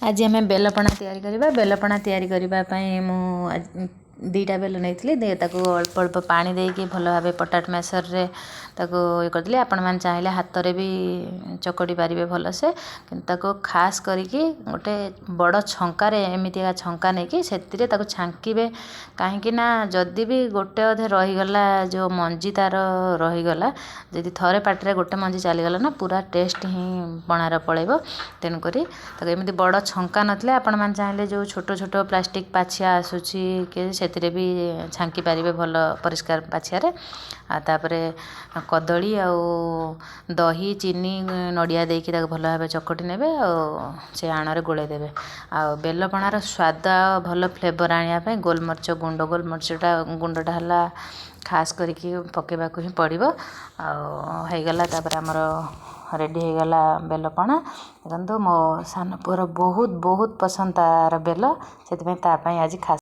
आज आम बेलपणा तैयारी करवा बेलपणा तैयारी करने मु 2टा बेल नहीं अल्प अल्प पानी देके भल भाव पटाट मैसर रे ताको ये करदेली आपण मैंने चाहिए हाथ रे भी चकड़ी पारे भलसे कि खास करिकी गोटे बड़ छंकार एमतीका छंका नहीं कि से छांके कहीं जदि भी गोटे अधे रहीगला जो मंजी तार रहीगला जदि थरे पाटे गोटे मंजी चलीगला ना पूरा टेस्ट ही पणार पड़ेब तेणुक एमती बड़ छंका नथिले आपण मैंने चाहिए जो छोट छोट प्लास्टिक पाछिया आसूची कि से भी छांकी पारे भल परिष्कार पाछियारे तापरे कदली आउ दही चीनी नड़िया देकी भल भाव चकटी नेबे से आणरे गोले देबे आ बेलपणार स्वाद भल फ्लेवर आने गोलमरीच गुंड गोलमरीचटा गुंडटा हला खास करके पकेबा को ही पड़ो आईगला आमर रेडी हो गला बेलपणा देखो मो सान पुअर बहुत बहुत पसंद तार बेल से आज खास